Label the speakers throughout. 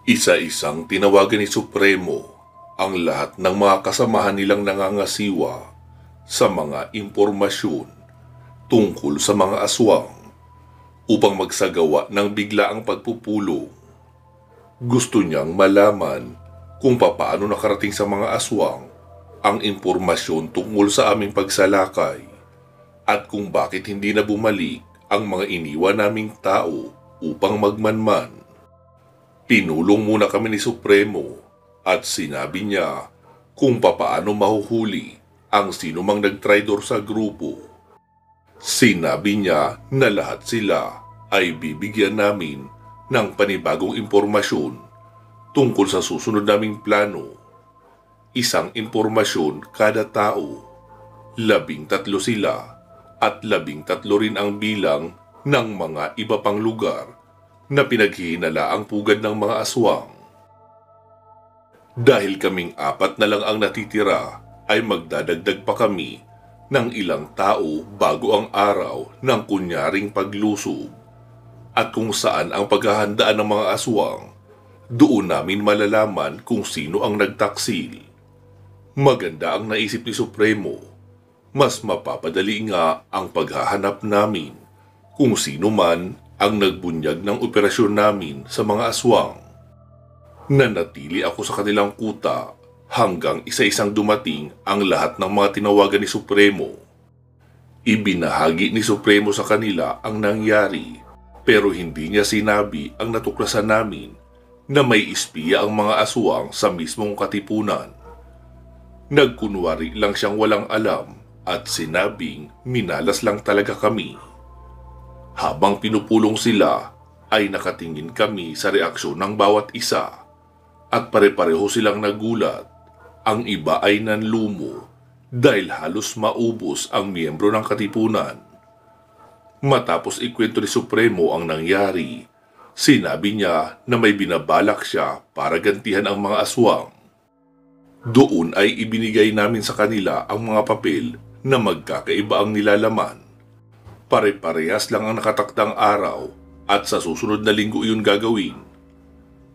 Speaker 1: Isa-isang tinawagan ni Supremo ang lahat ng mga kasamahan nilang nangangasiwa sa mga impormasyon tungkol sa mga aswang upang magsagawa ng biglaang pagpupulong. Gusto niyang malaman kung papaano nakarating sa mga aswang ang impormasyon tungkol sa aming pagsalakay at kung bakit hindi na bumalik ang mga iniwan naming tao upang magmanman. Pinulong muna kami ni Supremo at sinabi niya kung papaano mahuhuli ang sinumang nagtraidor sa grupo. Sinabi niya na lahat sila ay bibigyan namin ng panibagong impormasyon tungkol sa susunod naming plano. Isang impormasyon kada tao. 13 sila at 13 rin ang bilang ng mga iba pang lugar na pinaghihinala ang pugad ng mga aswang. Dahil kaming 4 na lang ang natitira, ay magdadagdag pa kami ng ilang tao bago ang araw ng kunyaring paglusob. At kung saan ang paghahandaan ng mga aswang, doon namin malalaman kung sino ang nagtaksil. Maganda ang naisip ni Supremo. Mas mapapadali nga ang paghahanap namin kung sino man ang nagbunyag ng operasyon namin sa mga aswang. Nanatili ako sa kanilang kuta hanggang isa-isang dumating ang lahat ng mga tinawagan ni Supremo. Ibinahagi ni Supremo sa kanila ang nangyari, pero hindi niya sinabi ang natuklasan namin na may espiya ang mga aswang sa mismong katipunan. Nagkunwari lang siyang walang alam at sinabing minalas lang talaga kami. Habang pinupulong sila, ay nakatingin kami sa reaksyon ng bawat isa at pare-pareho silang nagulat. Ang iba ay nanlumo dahil halos maubos ang miyembro ng katipunan. Matapos ikwento ni Supremo ang nangyari, sinabi niya na may binabalak siya para gantihan ang mga aswang. Doon ay ibinigay namin sa kanila ang mga papel na magkakaiba ang nilalaman. Pare-parehas lang ang nakatakdang araw at sa susunod na linggo iyon gagawin.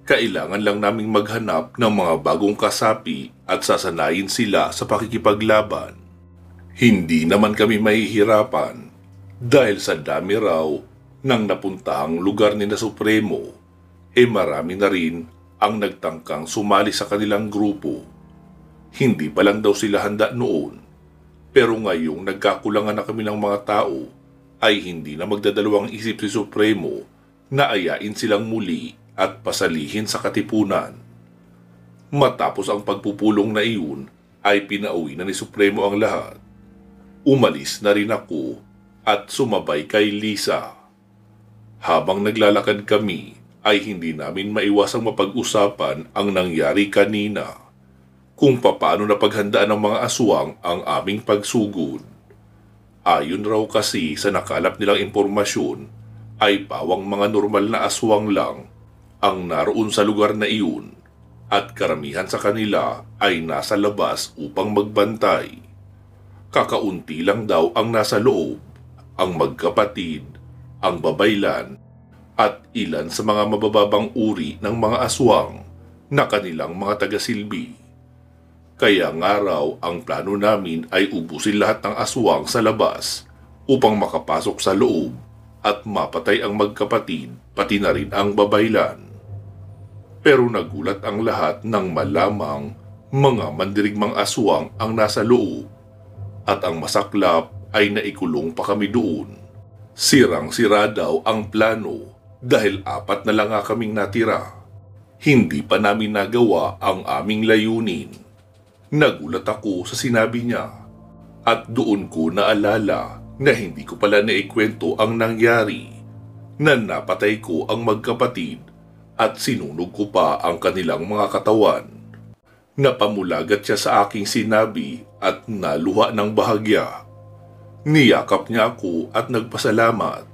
Speaker 1: Kailangan lang naming maghanap ng mga bagong kasapi at sasanayin sila sa pakikipaglaban. Hindi naman kami mahihirapan dahil sa dami raw ng napuntahang lugar ni na Supremo, marami na rin ang nagtangkang sumali sa kanilang grupo. Hindi pa lang daw sila handa noon, pero ngayong nagkakulangan na kami ng mga tao, ay hindi na magdadalawang isip si Supremo na ayain silang muli at pasalihin sa katipunan. Matapos ang pagpupulong na iyon, ay pinauwi na ni Supremo ang lahat. Umalis na rin ako at sumabay kay Lisa. Habang naglalakad kami, ay hindi namin maiwasang mapag-usapan ang nangyari kanina, kung papaano napaghandaan ng mga aswang ang aming pagsugod. Ayon raw kasi sa nakalap nilang impormasyon, ay pawang mga normal na aswang lang ang naroon sa lugar na iyon at karamihan sa kanila ay nasa labas upang magbantay. Kakaunti lang daw ang nasa loob, ang magkapatid, ang babaylan, at ilan sa mga mabababang uri ng mga aswang na kanilang mga tagasilbi. Kaya nga raw ang plano namin ay ubusin lahat ng aswang sa labas upang makapasok sa loob at mapatay ang magkapatid pati na rin ang babaylan. Pero nagulat ang lahat nang malamang mga mandirigmang aswang ang nasa loob at ang masaklap ay naikulong pa kami doon. Sirang-sira daw ang plano dahil 4 na lang nga kaming natira. Hindi pa namin nagawa ang aming layunin. Nagulat ako sa sinabi niya at doon ko naalala na hindi ko pala naikwento ang nangyari, na napatay ko ang magkapatid at sinunog ko pa ang kanilang mga katawan. Napamulagat siya sa aking sinabi at naluha ng bahagya. Niyakap niya ako at nagpasalamat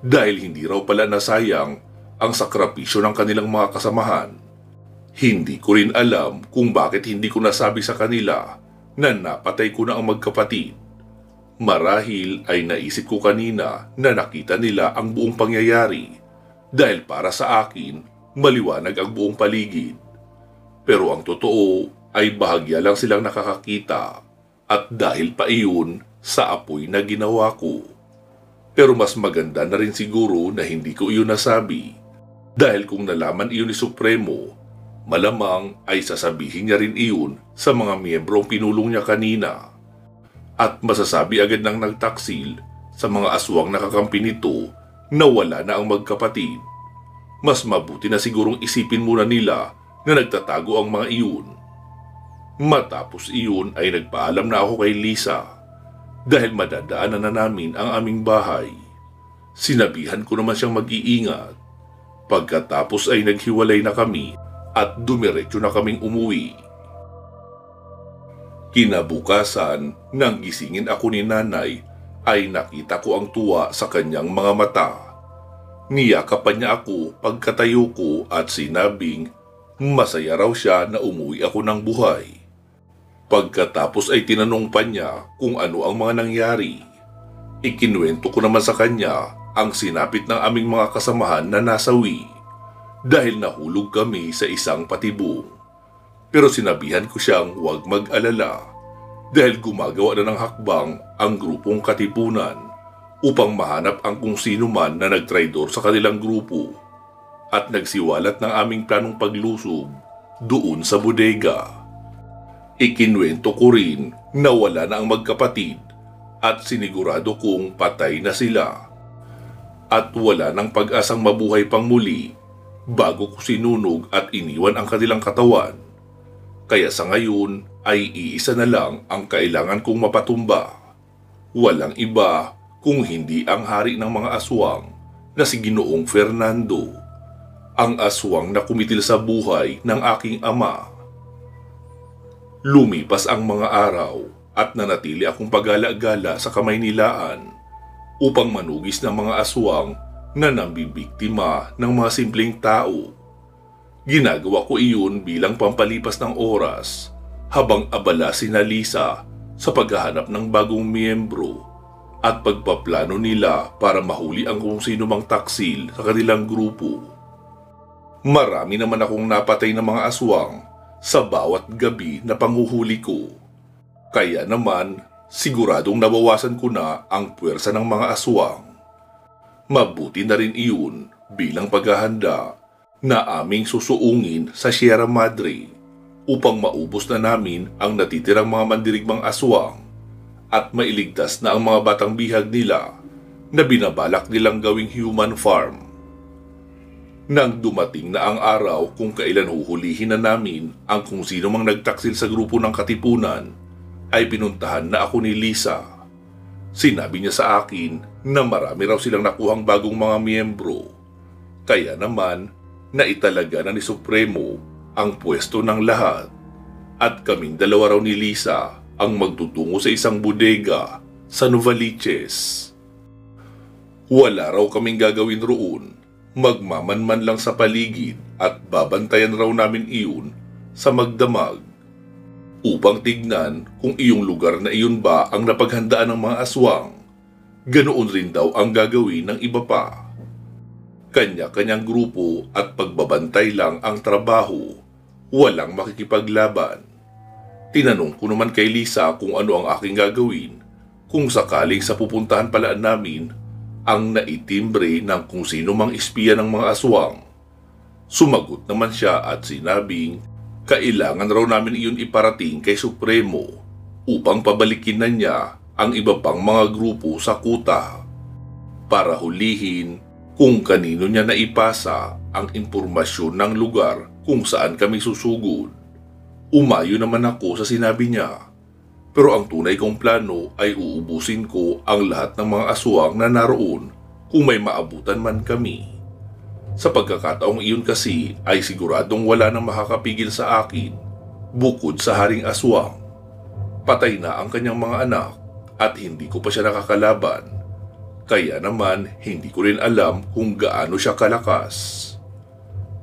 Speaker 1: dahil hindi raw pala nasayang ang sakripisyo ng kanilang mga kasamahan. Hindi ko rin alam kung bakit hindi ko nasabi sa kanila na napatay ko na ang magkapatid. Marahil ay naisip ko kanina na nakita nila ang buong pangyayari dahil para sa akin maliwanag ang buong paligid. Pero ang totoo ay bahagya lang silang nakakakita at dahil pa iyon sa apoy na ginawa ko. Pero mas maganda na rin siguro na hindi ko iyon nasabi dahil kung nalaman iyon ni Supremo, malamang ay sasabihin niya rin iyon sa mga miyembrong pinulong niya kanina. At masasabi agad ng nagtaksil sa mga aswang nakakampi nito na wala na ang magkapatid. Mas mabuti na sigurong isipin muna nila na nagtatago ang mga iyon. Matapos iyon ay nagpaalam na ako kay Lisa dahil madadaanan na namin ang aming bahay. Sinabihan ko naman siyang mag-iingat. Pagkatapos ay naghiwalay na kami at dumiretso na kaming umuwi. Kinabukasan, nang gisingin ako ni nanay, ay nakita ko ang tuwa sa kanyang mga mata. Niyakapan niya ako pagkatayo ko at sinabing masaya raw siya na umuwi ako ng buhay. Pagkatapos ay tinanong pa niya kung ano ang mga nangyari. Ikinuwento ko naman sa kanya ang sinapit ng aming mga kasamahan na nasawi dahil nahulog kami sa isang patibong. Pero sinabihan ko siyang huwag mag-alala dahil gumagawa na ng hakbang ang grupong katipunan upang mahanap ang kung sino man na nagtraidor sa kanilang grupo at nagsiwalat ng aming planong paglusob doon sa bodega. Ikinuwento ko rin na wala na ang magkapatid at sinigurado kong patay na sila at wala nang pag-asang mabuhay pang muli bago ko sinunog at iniwan ang kanilang katawan. Kaya sa ngayon ay iisa na lang ang kailangan kong mapatumba. Walang iba kung hindi ang hari ng mga aswang na si Ginoong Fernando, ang aswang na kumitil sa buhay ng aking ama. Lumipas ang mga araw at nanatili akong pagala-gala sa Kamaynilaan upang manugis ng mga aswang na nambibiktima ng mga simpleng tao. Ginagawa ko iyon bilang pampalipas ng oras habang abala sina Lisa sa paghahanap ng bagong miyembro at pagpaplano nila para mahuli ang kung sino mang taksil sa kanilang grupo. Marami naman akong napatay na mga aswang sa bawat gabi na panghuhuli ko. Kaya naman siguradong nabawasan ko na ang puwersa ng mga aswang. Mabuti na rin iyon bilang paghahanda na aming susuungin sa Sierra Madre upang maubos na namin ang natitirang mga mandirigmang aswang at mailigtas na ang mga batang bihag nila na binabalak nilang gawing human farm. Nang dumating na ang araw kung kailan huhulihin na namin ang kung sino mang nagtaksil sa grupo ng katipunan, ay pinuntahan na ako ni Lisa. Sinabi niya sa akin na marami raw silang nakuhang bagong mga miyembro. Kaya naman, naitalaga na ni Supremo ang pwesto ng lahat at kaming dalawa raw ni Lisa ang magtutungo sa isang bodega sa Novaliches. Wala raw kaming gagawin roon, magmamanman lang sa paligid at babantayan raw namin iyon sa magdamag upang tignan kung iyong lugar na iyon ba ang napaghandaan ng mga aswang. Ganoon rin daw ang gagawin ng iba pa. Kanya-kanyang grupo at pagbabantay lang ang trabaho, walang makikipaglaban. Tinanong ko naman kay Lisa kung ano ang aking gagawin kung sakaling sa pupuntahan pala namin ang naitimbre ng kung sino mang espiya ng mga aswang. Sumagot naman siya at sinabing kailangan raw namin iyon iparating kay Supremo upang pabalikin na niya ang iba pang mga grupo sa kuta para hulihin kung kanino niya naipasa ang impormasyon ng lugar kung saan kami susugod. Umayo naman ako sa sinabi niya, pero ang tunay kong plano ay uubusin ko ang lahat ng mga aswang na naroon kung may maabutan man kami. Sa pagkakataong iyon kasi ay siguradong wala nang makakapigil sa akin bukod sa Haring Aswang. Patay na ang kanyang mga anak at hindi ko pa siya nakakalaban. Kaya naman hindi ko rin alam kung gaano siya kalakas.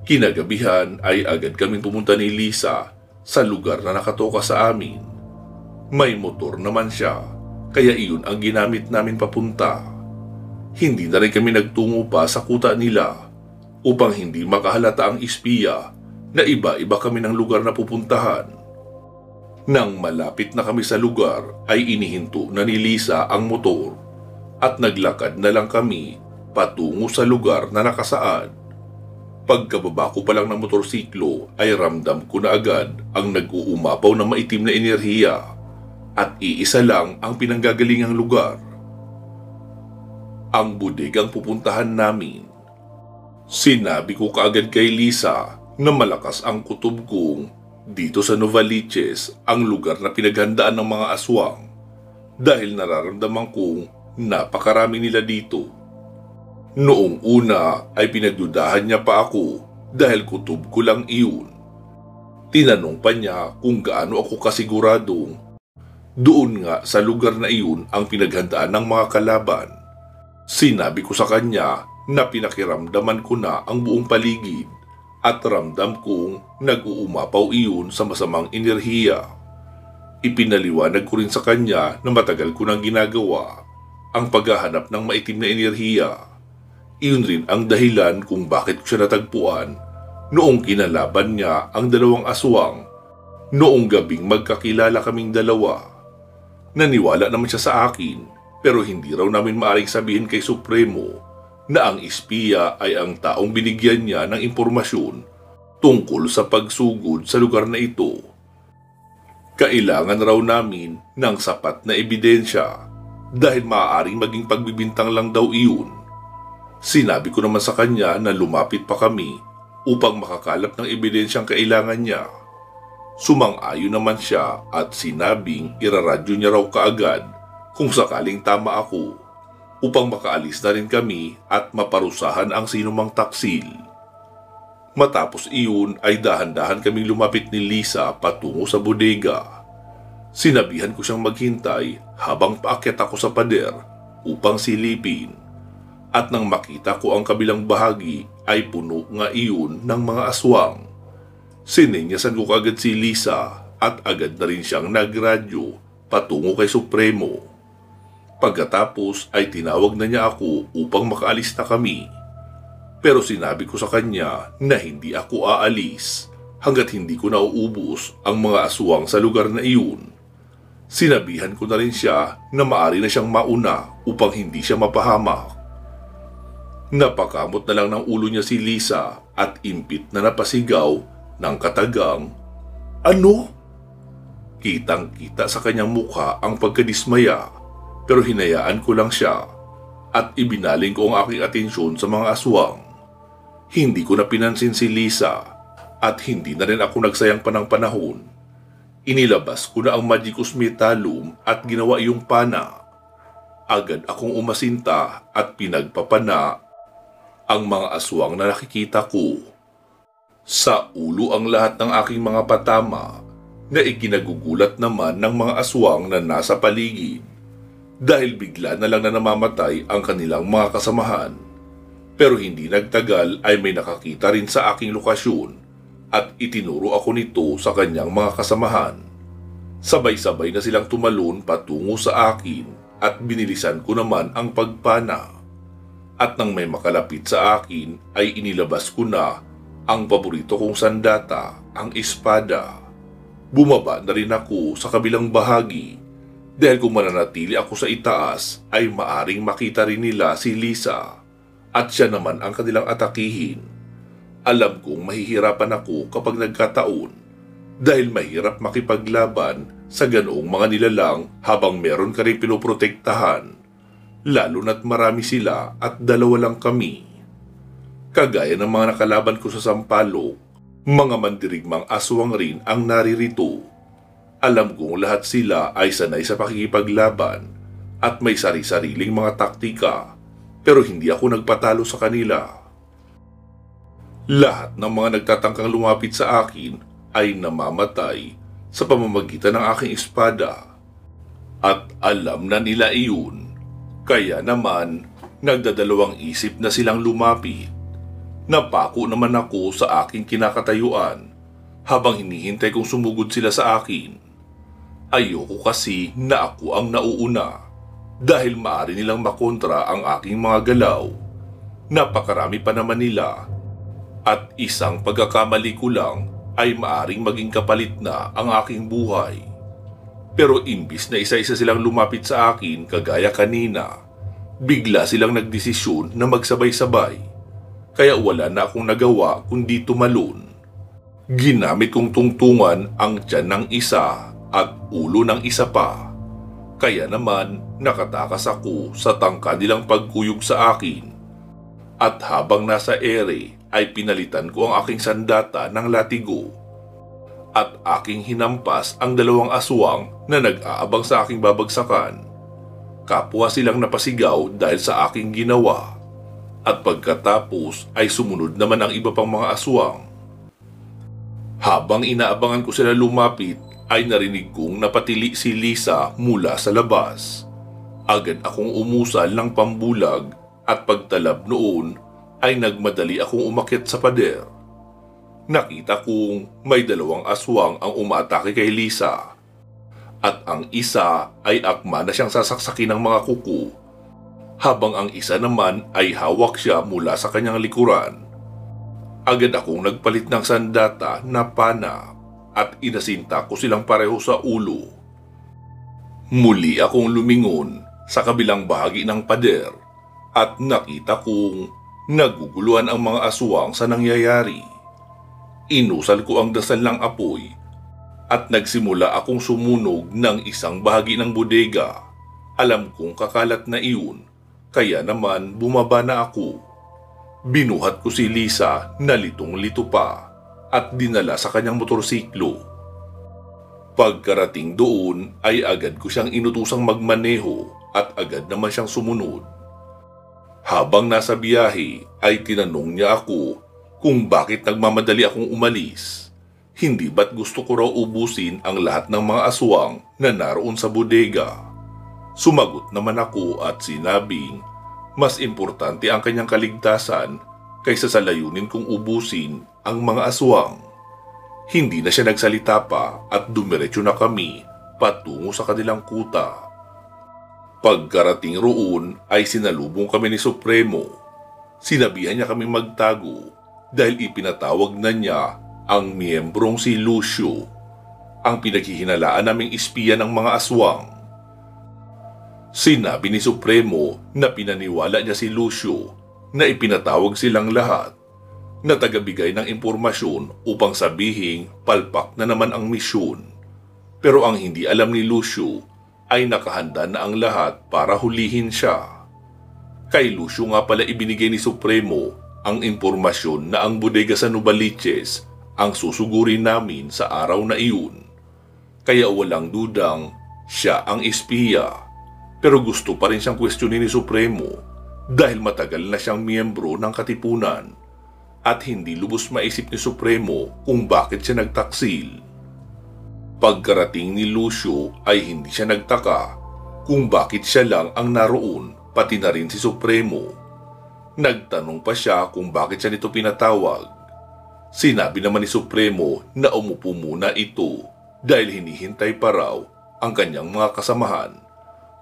Speaker 1: Kinagabihan ay agad kaming pumunta ni Lisa sa lugar na nakatoka sa amin. May motor naman siya, kaya iyon ang ginamit namin papunta. Hindi na rin kami nagtungo pa sa kuta nila upang hindi makahalata ang espiya na iba-iba kami ng lugar na pupuntahan. Nang malapit na kami sa lugar ay inihinto na ni Lisa ang motor at naglakad na lang kami patungo sa lugar na nakasaad. Pagkababa ko pa lang ng motorsiklo ay ramdam ko na agad ang nag-uumapaw na maitim na enerhiya at iisa lang ang pinanggagalingang lugar. Ang bodegang pupuntahan namin. Sinabi ko kaagad kay Lisa na malakas ang kutob kong dito sa Novaliches ang lugar na pinaghandaan ng mga aswang dahil nararamdaman kong napakarami nila dito. Noong una ay pinagdudahan niya pa ako dahil kutob ko lang iyon. Tinanong pa niya kung gaano ako kasiguradong doon nga sa lugar na iyon ang pinaghandaan ng mga kalaban. Sinabi ko sa kanya na pinakiramdaman ko na ang buong paligid at ramdam kong nag-uumapaw iyon sa masamang enerhiya. Ipinaliwanag ko rin sa kanya na matagal ko nang ginagawa ang paghahanap ng maitim na enerhiya. Iyon rin ang dahilan kung bakit ko siya natagpuan noong kinalaban niya ang dalawang aswang noong gabing magkakilala kaming dalawa. Naniwala naman siya sa akin pero hindi raw namin maaring sabihin kay Supremo na ang espiya ay ang taong binigyan niya ng impormasyon tungkol sa pagsugod sa lugar na ito. Kailangan raw namin ng sapat na ebidensya dahil maaaring maging pagbibintang lang daw iyon. Sinabi ko naman sa kanya na lumapit pa kami upang makakalap ng ebidensyang kailangan niya. Sumang-ayon naman siya at sinabing iraradyo niya raw kaagad kung sakaling tama ako upang makaalis na rin kami at maparusahan ang sinumang taksil. Matapos iyon ay dahan-dahan kaming lumapit ni Lisa patungo sa bodega. Sinabihan ko siyang maghintay habang paakyat ako sa pader upang silipin. At nang makita ko ang kabilang bahagi ay puno nga iyon ng mga aswang. Sininyasan ko kaagad si Lisa at agad na rin siyang nagradyo patungo kay Supremo. Pagkatapos ay tinawag na niya ako upang makaalis na kami. Pero sinabi ko sa kanya na hindi ako aalis hanggat hindi ko nauubos ang mga aswang sa lugar na iyon. Sinabihan ko na rin siya na maaari na siyang mauna upang hindi siya mapahamak. Napakamot na lang ng ulo niya si Lisa at impit na napasigaw ng katagang, "Ano?" Kitang-kita sa kanyang mukha ang pagkadismaya pero hinayaan ko lang siya at ibinaling ko ang aking atensyon sa mga aswang. Hindi ko na pinansin si Lisa at hindi na rin ako nagsayang pa ng panahon. Inilabas ko na ang Magicus Metallum at ginawa iyong pana. Agad akong umasinta at pinagpapana ang mga aswang na nakikita ko. Sa ulo ang lahat ng aking mga patama na ikinagugulat naman ng mga aswang na nasa paligid dahil bigla na lang na namamatay ang kanilang mga kasamahan. Pero hindi nagtagal ay may nakakita rin sa aking lokasyon at itinuro ako nito sa kanyang mga kasamahan. Sabay-sabay na silang tumalon patungo sa akin at binilisan ko naman ang pagpana. At nang may makalapit sa akin ay inilabas ko na ang paborito kong sandata, ang espada. Bumaba na rin ako sa kabilang bahagi dahil kung mananatili ako sa itaas ay maaring makita rin nila si Lisa at siya naman ang kanilang atakihin. Alam kong mahihirapan ako kapag nagkataon dahil mahirap makipaglaban sa ganoong mga nilalang habang meron ka rin pinoprotektahan, lalo na't marami sila at dalawa lang kami. Kagaya ng mga nakalaban ko sa Sampaloc, mga mandirigmang aswang rin ang naririto. Alam kong lahat sila ay sanay sa pakikipaglaban at may sari-sariling mga taktika, pero hindi ako nagpatalo sa kanila. Lahat ng mga nagtatangkang lumapit sa akin ay namamatay sa pamamagitan ng aking espada. At alam na nila iyon, kaya naman nagdadalawang isip na silang lumapit. Napako naman ako sa aking kinakatayuan habang hinihintay kong sumugod sila sa akin. Ayoko kasi na ako ang nauuna dahil maaari nilang makontra ang aking mga galaw. Napakarami pa naman nila At isang pagkakamali ko lang ay maaring maging kapalit na ang aking buhay. Pero imbis na isa-isa silang lumapit sa akin kagaya kanina, bigla silang nagdesisyon na magsabay-sabay. Kaya wala na akong nagawa kundi tumalon. Ginamit kong tungtungan ang tiyan ng isa at ulo ng isa pa. Kaya naman nakatakas ako sa tangka nilang pagkuyog sa akin. At habang nasa ere ay pinalitan ko ang aking sandata ng latigo. At aking hinampas ang dalawang aswang na nag-aabang sa aking babagsakan. Kapwa silang napasigaw dahil sa aking ginawa. At pagkatapos ay sumunod naman ang iba pang mga aswang. Habang inaabangan ko sila lumapit ay narinig kong napatili si Lisa mula sa labas. Agad akong umusal ng pambulag at pagtalab noon ay nagmadali akong umakyat sa pader. Nakita kong may dalawang aswang ang umaatake kay Lisa. At ang isa ay akma na siyang sasaksakin ng mga kuko, habang ang isa naman ay hawak siya mula sa kanyang likuran. Agad akong nagpalit ng sandata na pana at inasinta ko silang pareho sa ulo. Muli akong lumingon sa kabilang bahagi ng pader at nakita kong naguguluhan ang mga aswang sa nangyayari. Inusal ko ang dasal ng apoy at nagsimula akong sumunog ng isang bahagi ng bodega. Alam kong kakalat na iyon, kaya naman bumaba na ako. Binuhat ko si Lisa na litong-lito pa at dinala sa kanyang motorsiklo. Pagkarating doon ay agad ko siyang inutusang magmaneho at agad naman siyang sumunod. Habang nasa biyahe ay tinanong niya ako kung bakit nagmamadali akong umalis. Hindi ba't gusto ko raw ubusin ang lahat ng mga aswang na naroon sa bodega? Sumagot naman ako at sinabing mas importante ang kanyang kaligtasan kaysa sa layunin kong ubusin ang mga aswang. Hindi na siya nagsalita pa at dumiretso na kami patungo sa kanilang kuta. Pagkarating roon ay sinalubong kami ni Supremo. Sinabihan niya kami magtago dahil ipinatawag na niya ang miyembrong si Lucio, ang pinaghihinalaan naming espiya ng mga aswang. Sinabi ni Supremo na pinaniwala niya si Lucio na ipinatawag silang lahat na tagabigay ng impormasyon upang sabihing palpak na naman ang misyon. Pero ang hindi alam ni Lucio ay nakahanda na ang lahat para hulihin siya. Kay Lucio nga pala ibinigay ni Supremo ang impormasyon na ang bodega sa Novaliches ang susugurin namin sa araw na iyon. Kaya walang dudang siya ang espiya. Pero gusto pa rin siyang kwestiyonin ni Supremo dahil matagal na siyang miyembro ng katipunan at hindi lubos maisip ni Supremo kung bakit siya nagtaksil. Pagkarating ni Lucio ay hindi siya nagtaka kung bakit siya lang ang naroon, pati na rin si Supremo. Nagtanong pa siya kung bakit siya nito pinatawag. Sinabi naman ni Supremo na umupo muna ito dahil hinihintay pa raw ang kanyang mga kasamahan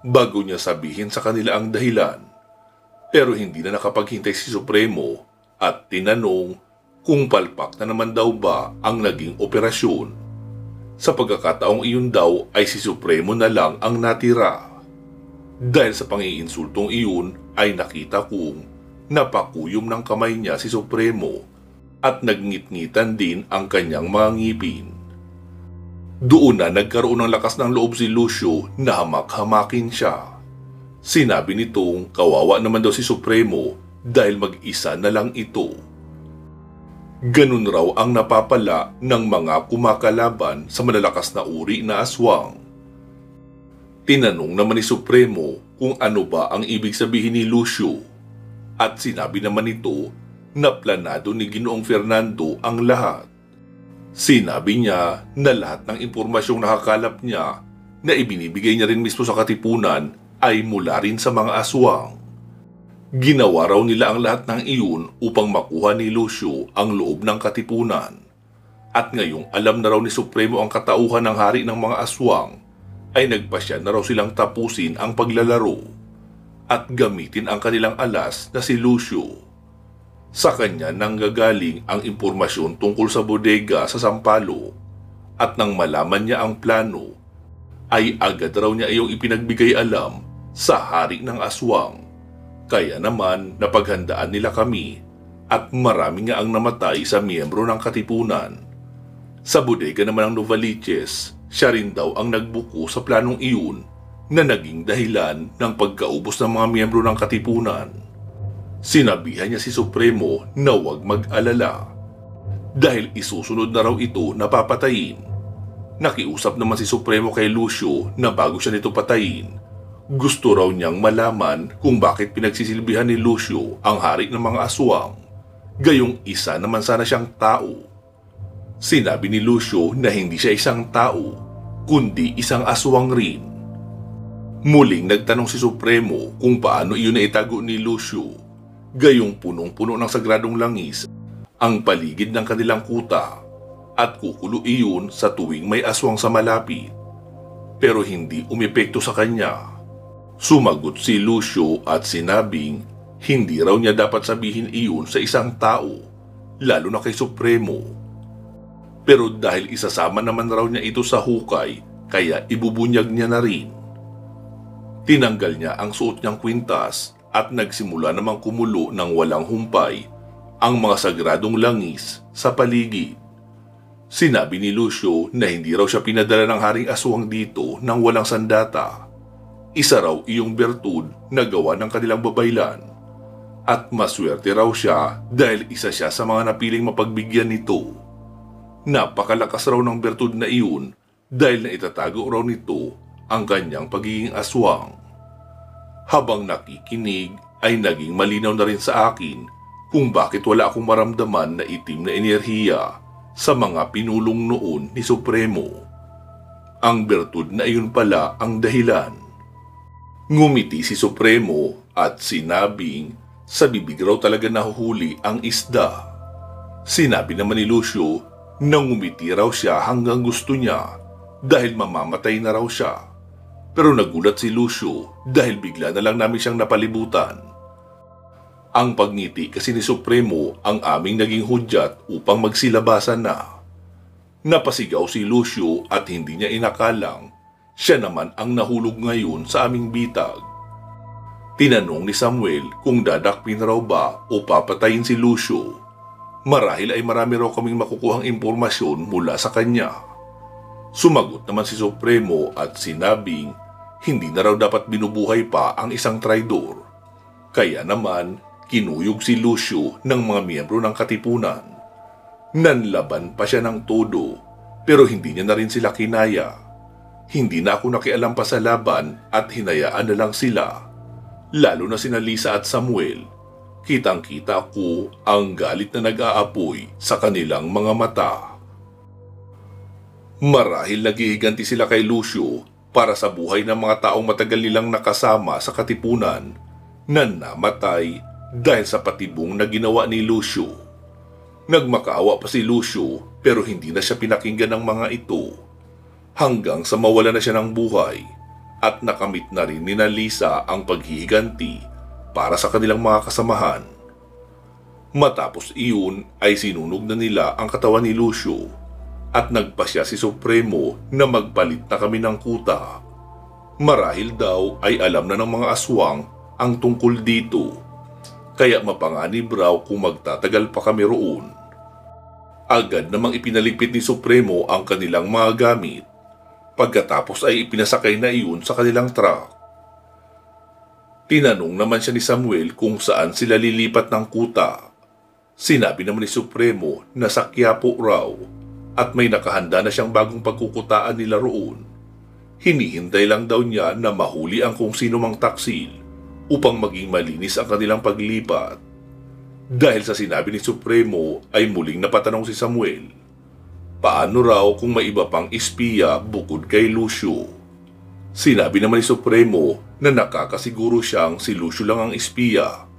Speaker 1: bago niya sabihin sa kanila ang dahilan. Pero hindi na nakapaghintay si Supremo at tinanong kung palpak na naman daw ba ang naging operasyon. Sa pagkakataong iyon daw ay si Supremo na lang ang natira. Dahil sa pangiinsultong iyon ay nakita kong napakuyom ng kamay niya si Supremo at nagngit-ngitan din ang kanyang mga ngipin. Doon na nagkaroon ng lakas ng loob si Lucio na hamak-hamakin siya. Sinabi nitong kawawa naman daw si Supremo dahil mag-isa na lang ito. Ganun raw ang napapala ng mga kumakalaban sa malalakas na uri na aswang. Tinanong naman ni Supremo kung ano ba ang ibig sabihin ni Lucio at sinabi naman nito na planado ni Ginoong Fernando ang lahat. Sinabi niya na lahat ng impormasyong nakakalap niya na ibinibigay niya rin mismo sa katipunan ay mula rin sa mga aswang. Ginawa raw nila ang lahat ng iyon upang makuha ni Lucio ang loob ng katipunan. At ngayong alam na raw ni Supremo ang katauhan ng hari ng mga aswang, ay nagpasya na raw silang tapusin ang paglalaro at gamitin ang kanilang alas na si Lucio. Sa kanya nanggagaling ang impormasyon tungkol sa bodega sa Sampaloc at nang malaman niya ang plano, ay agad raw niya iyong ipinagbigay alam sa hari ng aswang. Kaya naman napaghandaan nila kami at marami nga ang namatay sa miyembro ng katipunan. Sa bodega naman ng Novaliches, siya rin daw ang nagbuko sa planong iyon na naging dahilan ng pagkaubos ng mga miyembro ng katipunan. Sinabihan niya si Supremo na huwag mag-alala dahil isusunod na raw ito na papatayin. Nakiusap naman si Supremo kay Lucio na bago siya nito patayin, gusto raw niyang malaman kung bakit pinagsisilbihan ni Lucio ang hari ng mga aswang, gayong isa naman sana siyang tao. Sinabi ni Lucio na hindi siya isang tao, kundi isang aswang rin. Muling nagtanong si Supremo kung paano iyon naitago ni Lucio, gayong punong-puno ng sagradong langis ang paligid ng kanilang kuta at kukulo iyon sa tuwing may aswang sa malapit. Pero hindi umepekto sa kanya. Sumagot si Lucio at sinabing hindi raw niya dapat sabihin iyon sa isang tao, lalo na kay Supremo. Pero dahil isasama naman raw niya ito sa hukay, kaya ibubunyag niya na rin. Tinanggal niya ang suot niyang kwintas at nagsimula namang kumulo ng walang humpay ang mga sagradong langis sa paligid. Sinabi ni Lucio na hindi raw siya pinadala ng haring aswang dito nang walang sandata. Isa raw iyong bertud na gawa ng kanilang babaylan. At maswerte raw siya dahil isa siya sa mga napiling mapagbigyan nito. Napakalakas raw ng bertud na iyon dahil naitatago raw nito ang kanyang pagiging aswang. Habang nakikinig ay naging malinaw na rin sa akin kung bakit wala akong maramdaman na itim na enerhiya sa mga pinulong noon ni Supremo. Ang bertud na iyon pala ang dahilan. Ngumiti si Supremo at sinabing sa bibig raw talaga nahuhuli ang isda. Sinabi naman ni Lucio na ngumiti raw siya hanggang gusto niya dahil mamamatay na raw siya. Pero nagulat si Lucio dahil bigla na lang namin siyang napalibutan. Ang pagngiti kasi ni Supremo ang aming naging hudyat upang magsilabasan na. Napasigaw si Lucio at hindi niya inakalang siya naman ang nahulog ngayon sa aming bitag. Tinanong ni Samuel kung dadakpin raw ba o papatayin si Lucio. Marahil ay marami raw kaming makukuhang impormasyon mula sa kanya. Sumagot naman si Supremo at sinabing hindi na raw dapat binubuhay pa ang isang traidor. Kaya naman kinuyog si Lucio ng mga miyembro ng katipunan. Nanlaban pa siya ng todo pero hindi niya na rin sila kinaya. Hindi na ako nakialam pa sa laban at hinayaan na lang sila. Lalo na sina Lisa at Samuel. Kitang-kita ko ang galit na nag-aapoy sa kanilang mga mata. Marahil naghihiganti sila kay Lucio para sa buhay ng mga taong matagal nilang nakasama sa katipunan na namatay dahil sa patibong na ginawa ni Lucio. Nagmakaawa pa si Lucio pero hindi na siya pinakinggan ng mga ito hanggang sa mawala na siya ng buhay at nakamit na rin ni Lisa ang paghihiganti para sa kanilang mga kasamahan. Matapos iyon ay sinunog na nila ang katawan ni Lucio at nagpasya si Supremo na magpalit na kami ng kuta. Marahil daw ay alam na ng mga aswang ang tungkol dito, kaya mapanganib raw kung magtatagal pa kami roon. Agad namang ipinaligpit ni Supremo ang kanilang mga gamit, pagkatapos ay ipinasakay na iyon sa kanilang truck. Tinanong naman siya ni Samuel kung saan sila lilipat ng kuta. Sinabi naman ni Supremo na sa Quiapo raw at may nakahanda na siyang bagong pagkukutaan nila roon. Hinihintay lang daw niya na mahuli ang kung sino mang taksil upang maging malinis ang kanilang paglipat. Dahil sa sinabi ni Supremo ay muling napatanong si Samuel. Paano raw kung may iba pang espiya bukod kay Lucio? Sinabi naman ni Supremo na nakakasiguro siyang si Lucio lang ang espiya.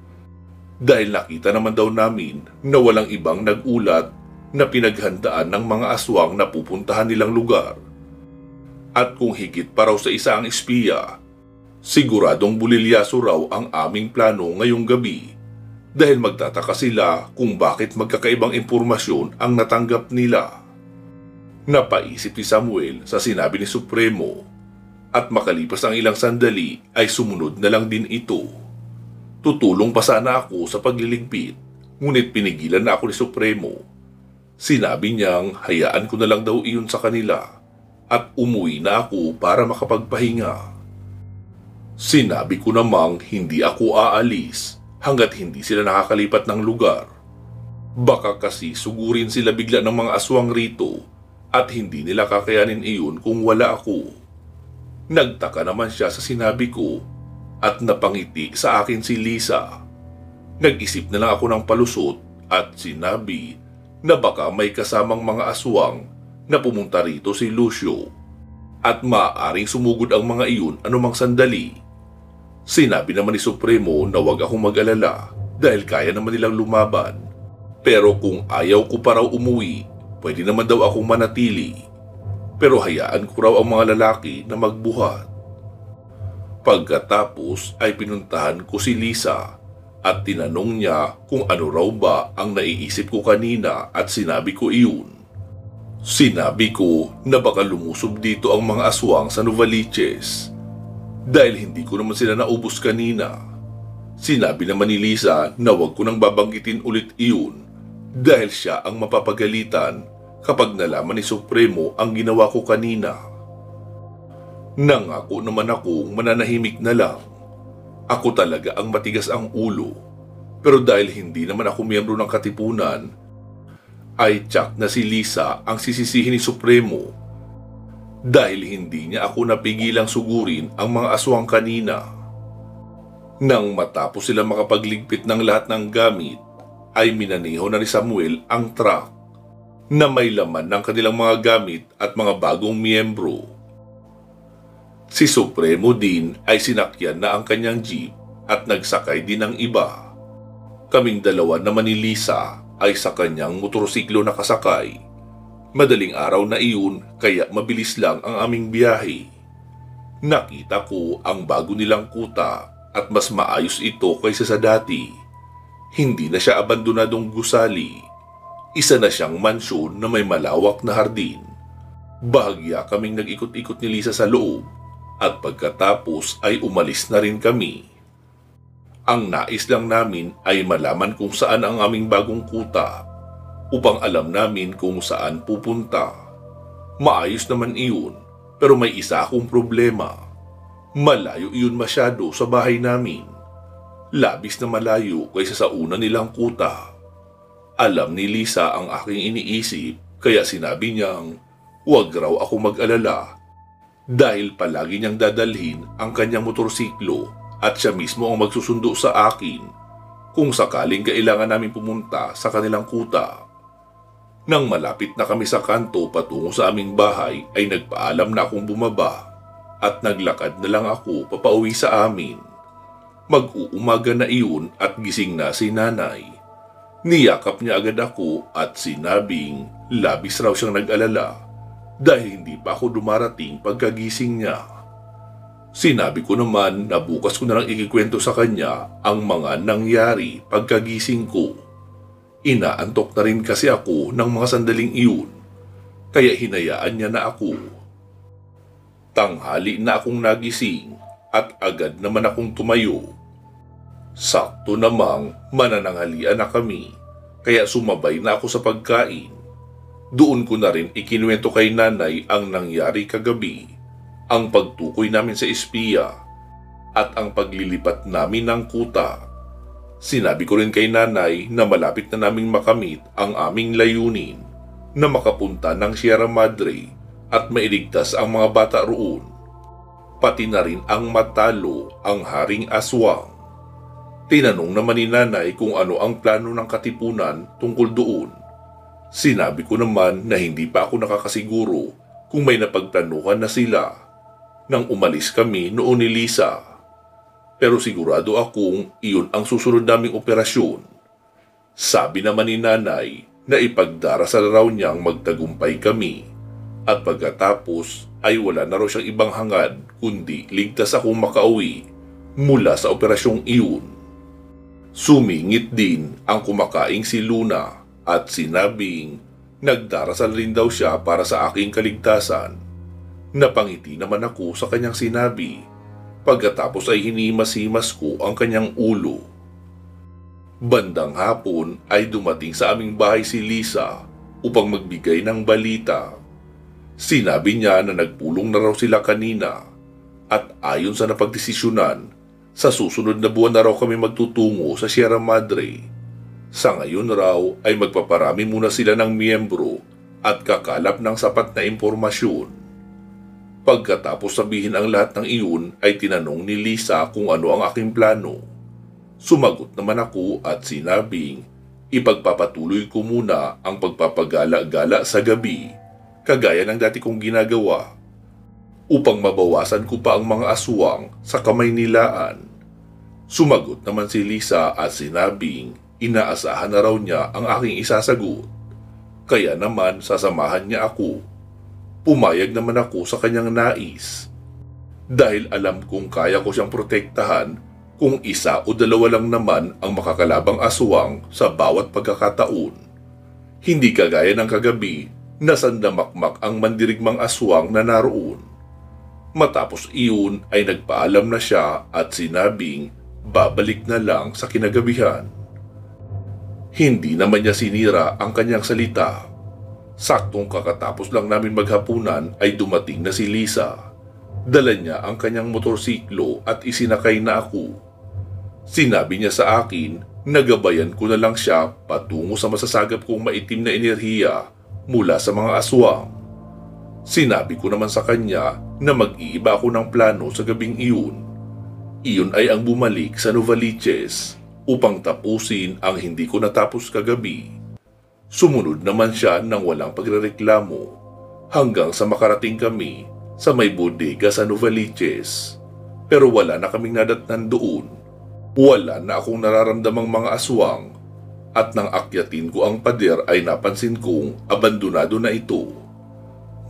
Speaker 1: Dahil nakita naman daw namin na walang ibang nag-ulat na pinaghandaan ng mga aswang na pupuntahan nilang lugar. At kung higit pa raw sa isa ang espiya, siguradong bulilyaso raw ang aming plano ngayong gabi. dahil magtataka sila kung bakit magkakaibang impormasyon ang natanggap nila. Napaisip si Samuel sa sinabi ni Supremo at makalipas ang ilang sandali ay sumunod na lang din ito. Tutulong pa sana ako sa pagliligpit, ngunit pinigilan na ako ni Supremo. Sinabi niyang hayaan ko na lang daw iyon sa kanila at umuwi na ako para makapagpahinga. Sinabi ko namang hindi ako aalis hanggat hindi sila nakakalipat ng lugar. Baka kasi sugurin sila bigla ng mga aswang rito at hindi nila kakayanin iyon kung wala ako. Nagtaka naman siya sa sinabi ko at napangiti sa akin si Lisa. Nag-isip na lang ako ng palusot at sinabi na baka may kasamang mga aswang na pumunta rito si Lucio at maaaring sumugod ang mga iyon anumang sandali. Sinabi naman ni Supremo na wag akong mag-alala dahil kaya naman nilang lumaban. Pero kung ayaw ko pa raw umuwi, pwede naman daw akong manatili. Pero hayaan ko raw ang mga lalaki na magbuhat. Pagkatapos ay pinuntahan ko si Lisa at tinanong niya kung ano raw ba ang naiisip ko kanina at sinabi ko iyon. Sinabi ko na baka lumusob dito ang mga aswang sa Novaliches dahil hindi ko naman sila naubos kanina. Sinabi naman ni Lisa na wag ko nang babanggitin ulit iyon dahil siya ang mapapagalitan kapag nalaman ni Supremo ang ginawa ko kanina. Nangako naman akong mananahimik na lang. Ako talaga ang matigas ang ulo. Pero dahil hindi naman ako miyembro ng katipunan, ay tsak na si Lisa ang sisisihin ni Supremo dahil hindi niya ako napigilang sugurin ang mga aswang kanina. Nang matapos sila makapagligpit ng lahat ng gamit, ay minaneho na ni Samuel ang truck na may laman ng kanilang mga gamit at mga bagong miyembro. Si Supremo din ay sinakyan na ang kanyang jeep at nagsakay din ng iba. Kaming dalawa naman ni Lisa ay sa kanyang motorsiklo nakasakay. Madaling araw na iyon kaya mabilis lang ang aming biyahe. Nakita ko ang bago nilang kuta at mas maayos ito kaysa sa dati. Hindi na siya abandonadong gusali. Isa na siyang mansyon na may malawak na hardin. Bahagya kaming nag-ikot-ikot ni Lisa sa loob at pagkatapos ay umalis na rin kami. Ang nais lang namin ay malaman kung saan ang aming bagong kuta upang alam namin kung saan pupunta. Maayos naman iyon pero may isa akong problema. Malayo iyon masyado sa bahay namin. Labis na malayo kaysa sa una nilang kuta. Alam ni Lisa ang aking iniisip kaya sinabi niyang huwag raw ako mag-alala dahil palagi niyang dadalhin ang kanyang motorsiklo at siya mismo ang magsusundo sa akin kung sakaling kailangan namin pumunta sa kanilang kuta. Nang malapit na kami sa kanto patungo sa aming bahay ay nagpaalam na akong bumaba at naglakad na lang ako papauwi sa amin. Mag-uumaga na iyon at gising na si nanay. Niyakap niya agad ako at sinabing labis raw siyang nag-alala dahil hindi pa ako dumarating pagkagising niya. Sinabi ko naman na bukas ko na lang ikikwento sa kanya ang mga nangyari pagkagising ko. Inaantok na rin kasi ako ng mga sandaling iyon, kaya hinayaan niya na ako. Tanghali na akong nagising at agad naman akong tumayo. Sakto namang manananghalian na kami, kaya sumabay na ako sa pagkain. Doon ko na rin ikinuwento kay nanay ang nangyari kagabi, ang pagtukoy namin sa espiya, at ang paglilipat namin ng kuta. Sinabi ko rin kay nanay na malapit na naming makamit ang aming layunin na makapunta ng Sierra Madre at mailigtas ang mga bata roon, pati na rin ang matalo ang haring aswang. Tinanong naman ni nanay kung ano ang plano ng katipunan tungkol doon. Sinabi ko naman na hindi pa ako nakakasiguro kung may napagplanuhan na sila nang umalis kami noon ni Lisa. Pero sigurado akong iyon ang susunod naming operasyon. Sabi naman ni nanay na ipagdarasal raw niyang magtagumpay kami at pagkatapos ay wala na raw siyang ibang hangad kundi ligtas akong makauwi mula sa operasyong iyon. Sumingit din ang kumakaing si Luna at sinabing nagdarasal rin daw siya para sa aking kaligtasan. Napangiti naman ako sa kanyang sinabi. Pagkatapos ay hinimas-himas ko ang kanyang ulo. Bandang hapon ay dumating sa aming bahay si Lisa upang magbigay ng balita. Sinabi niya na nagpulong na raw sila kanina at ayon sa napagdesisyonan, sa susunod na buwan na raw kami magtutungo sa Sierra Madre. Sa ngayon raw ay magpaparami muna sila ng miyembro at kakalap ng sapat na impormasyon. Pagkatapos sabihin ang lahat ng iyon ay tinanong ni Lisa kung ano ang aking plano. Sumagot naman ako at sinabing ipagpapatuloy ko muna ang pagpapagala-gala sa gabi kagaya ng dati kong ginagawa upang mabawasan ko pa ang mga aswang sa kamay nilaan. Sumagot naman si Lisa at sinabing inaasahan na raw niya ang aking isasagot. Kaya naman sasamahan niya ako. Pumayag naman ako sa kanyang nais. Dahil alam kong kaya ko siyang protektahan kung isa o dalawa lang naman ang makakalabang aswang sa bawat pagkakataon. Hindi kagaya ng kagabi na sandamakmak ang mandirigmang aswang na naroon. Matapos iyon ay nagpaalam na siya at sinabing babalik na lang sa kinagabihan. Hindi naman niya sinira ang kanyang salita. Saktong kakatapos lang namin maghapunan ay dumating na si Lisa. Dala niya ang kanyang motorsiklo at isinakay na ako. Sinabi niya sa akin na gabayan ko na lang siya patungo sa masasagap kong maitim na enerhiya mula sa mga aswang. Sinabi ko naman sa kanya na mag-iiba ako ng plano sa gabing iyon. Iyon ay ang bumalik sa Novaliches upang tapusin ang hindi ko natapos kagabi. Sumunod naman siya ng walang pagrereklamo hanggang sa makarating kami sa may bodega sa Novaliches. Pero wala na kaming nadatnan doon. Wala na akong nararamdamang mga aswang at nang akyatin ko ang pader ay napansin kong abandonado na ito.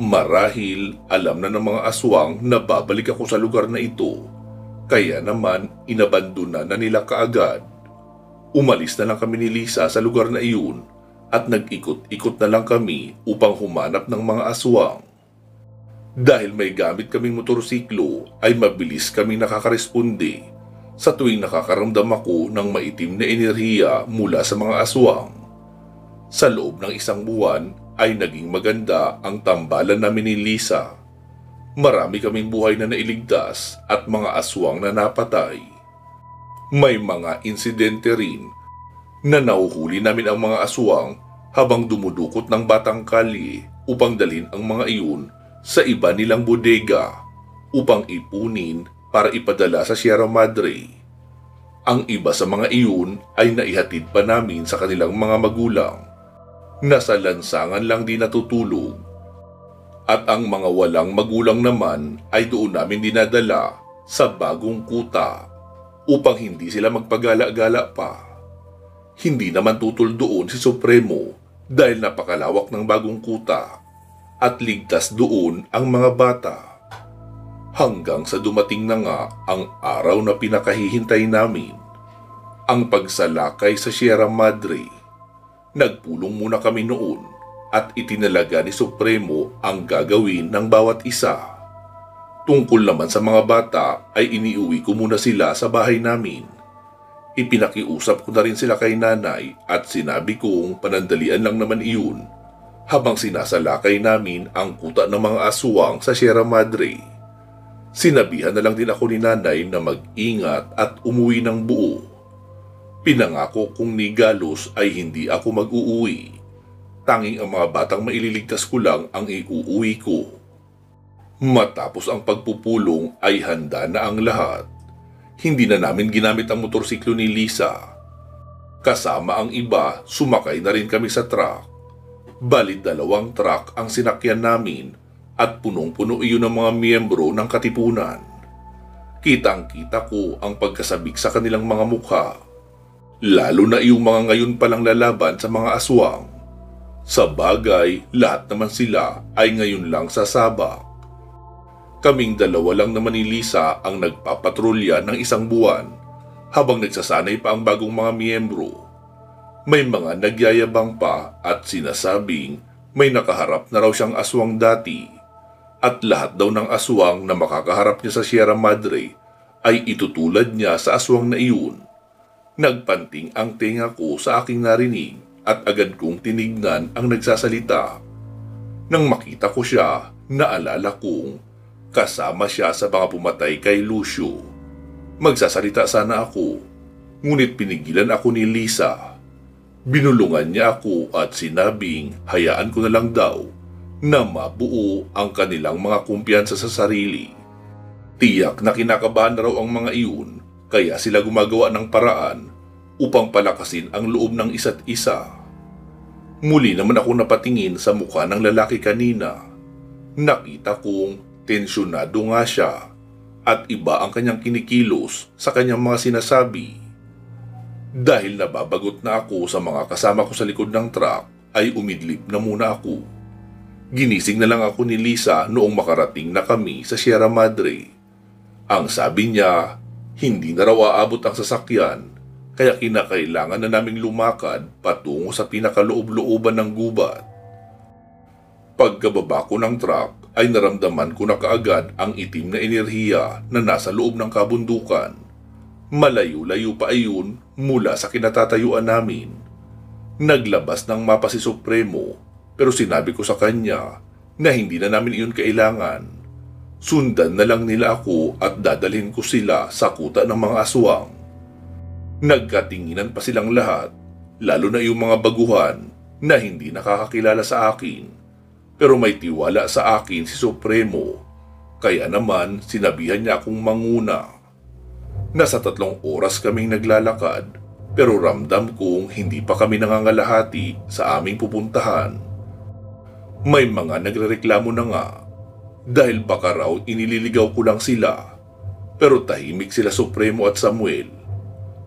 Speaker 1: Marahil alam na ng mga aswang na babalik ako sa lugar na ito, kaya naman inabandona na nila kaagad. Umalis na lang kami ni Lisa sa lugar na iyon at nag-ikot-ikot na lang kami upang humanap ng mga aswang. Dahil may gamit kaming motorsiklo ay mabilis kaming nakakaresponde sa tuwing nakakaramdam ako ng maitim na enerhiya mula sa mga aswang. Sa loob ng isang buwan ay naging maganda ang tambalan namin ni Lisa. Marami kaming buhay na nailigtas at mga aswang na napatay. May mga insidente rin na nahuhuli namin ang mga aswang habang dumudukot ng batang kalye upang dalhin ang mga iyon sa iba nilang bodega upang ipunin para ipadala sa Sierra Madre. Ang iba sa mga iyon ay naihatid pa namin sa kanilang mga magulang. Nasa lansangan lang din natutulog. At ang mga walang magulang naman ay doon namin dinadala sa bagong kuta upang hindi sila magpagala-gala pa. Hindi naman tutol doon si Supremo dahil napakalawak ng bagong kuta at ligtas doon ang mga bata. Hanggang sa dumating na nga ang araw na pinakahihintay namin, ang pagsalakay sa Sierra Madre. Nagpulong muna kami noon at itinalaga ni Supremo ang gagawin ng bawat isa. Tungkol naman sa mga bata ay iniuwi ko muna sila sa bahay namin. Ipinakiusap ko na rin sila kay nanay at sinabi kong panandalian lang naman iyon habang sinasalakay namin ang kuta ng mga aswang sa Sierra Madre. Sinabihan na lang din ako ni nanay na mag-ingat at umuwi ng buo. Pinangako kong ni Galos ay hindi ako mag-uuwi. Tanging ang mga batang maililigtas ko lang ang iuuwi ko. Matapos ang pagpupulong ay handa na ang lahat. Hindi na namin ginamit ang motorsiklo ni Lisa. Kasama ang iba, sumakay na rin kami sa truck. Balit 2 truck ang sinakyan namin at punong-puno iyon ng mga miyembro ng katipunan. Kitang-kita ko ang pagkasabik sa kanilang mga mukha. Lalo na iyong mga ngayon palang lalaban sa mga aswang. Sa bagay, lahat naman sila ay ngayon lang sa sabak. Kaming 2 lang naman ni Lisa ang nagpapatrolya ng 1 buwan habang nagsasanay pa ang bagong mga miyembro. May mga nagyayabang pa at sinasabing may nakaharap na raw siyang aswang dati at lahat daw ng aswang na makakaharap niya sa Sierra Madre ay itutulad niya sa aswang na iyon. Nagpanting ang tenga ko sa aking narinig at agad kong tinignan ang nagsasalita. Nang makita ko siya, naalala kong kasama siya sa mga pumatay kay Lucio. Magsasalita sana ako, ngunit pinigilan ako ni Lisa. Binulungan niya ako at sinabing hayaan ko na lang daw na mabuo ang kanilang mga kumpiyansa sa sarili. Tiyak na kinakabahan na raw ang mga iyon, kaya sila gumagawa ng paraan upang palakasin ang loob ng isa't isa. Muli naman ako napatingin sa mukha ng lalaki kanina. Nakita kong tensyonado nga siya at iba ang kanyang kinikilos sa kanyang mga sinasabi. Dahil nababagot na ako sa mga kasama ko sa likod ng truck, ay umidlip na muna ako. Ginising na lang ako ni Lisa noong makarating na kami sa Sierra Madre. Ang sabi niya, hindi na raw aabot ang sasakyan, kaya kinakailangan na naming lumakad patungo sa pinakaloob-looban ng gubat. Pagkababa ko ng truck, ay naramdaman ko na kaagad ang itim na enerhiya na nasa loob ng kabundukan. Malayo-layo pa ayun mula sa kinatatayuan namin. Naglabas ng mapa si Supremo, pero sinabi ko sa kanya na hindi na namin iyon kailangan. Sundan na lang nila ako at dadalhin ko sila sa kuta ng mga aswang. Nagkatinginan pa silang lahat, lalo na yung mga baguhan na hindi nakakakilala sa akin. Pero may tiwala sa akin si Supremo, kaya naman sinabihan niya akong manguna. Nasa 3 oras kaming naglalakad, pero ramdam kong hindi pa kami nangangalahati sa aming pupuntahan. May mga nagrereklamo na nga, dahil baka raw inililigaw ko lang sila, pero tahimik sila Supremo at Samuel,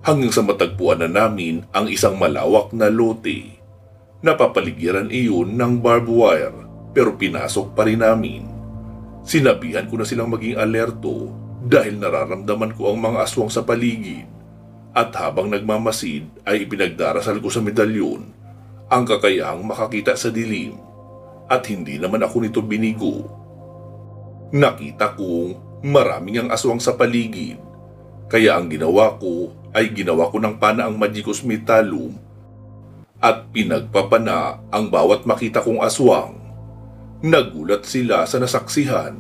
Speaker 1: hanggang sa matagpuan na namin ang isang malawak na lote. Napapaligiran iyon ng barbed wire, pero pinasok pa rin namin. Sinabihan ko na silang maging alerto dahil nararamdaman ko ang mga aswang sa paligid, at habang nagmamasid ay ipinagdarasal ko sa medalyon ang kakayahang makakita sa dilim, at hindi naman ako nito binigo. Nakita kong maraming ang aswang sa paligid, kaya ang ginawa ko ay ginawa ko ng pana ang Magicus Metallum at pinagpapana ang bawat makita kong aswang. Nagulat sila sa nasaksihan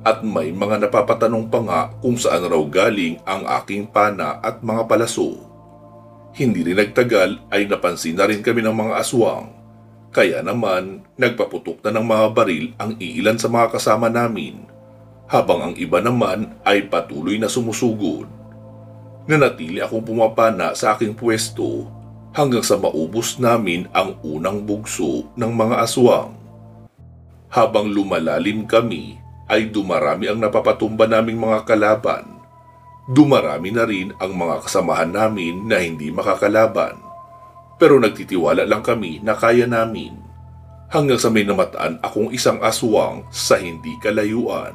Speaker 1: at may mga napapatanong pa nga kung saan raw galing ang aking pana at mga palaso. Hindi rin nagtagal ay napansin na rin kami ng mga aswang, kaya naman nagpaputok na ng mga baril ang iilan sa mga kasama namin, habang ang iba naman ay patuloy na sumusugod. Nanatili akong pumapana sa aking pwesto hanggang sa maubos namin ang unang bugso ng mga aswang. Habang lumalalim kami, ay dumarami ang napapatumba naming mga kalaban. Dumarami na rin ang mga kasamahan namin na hindi makakalaban. Pero nagtitiwala lang kami na kaya namin. Hanggang sa may namataan akong isang aswang sa hindi kalayuan,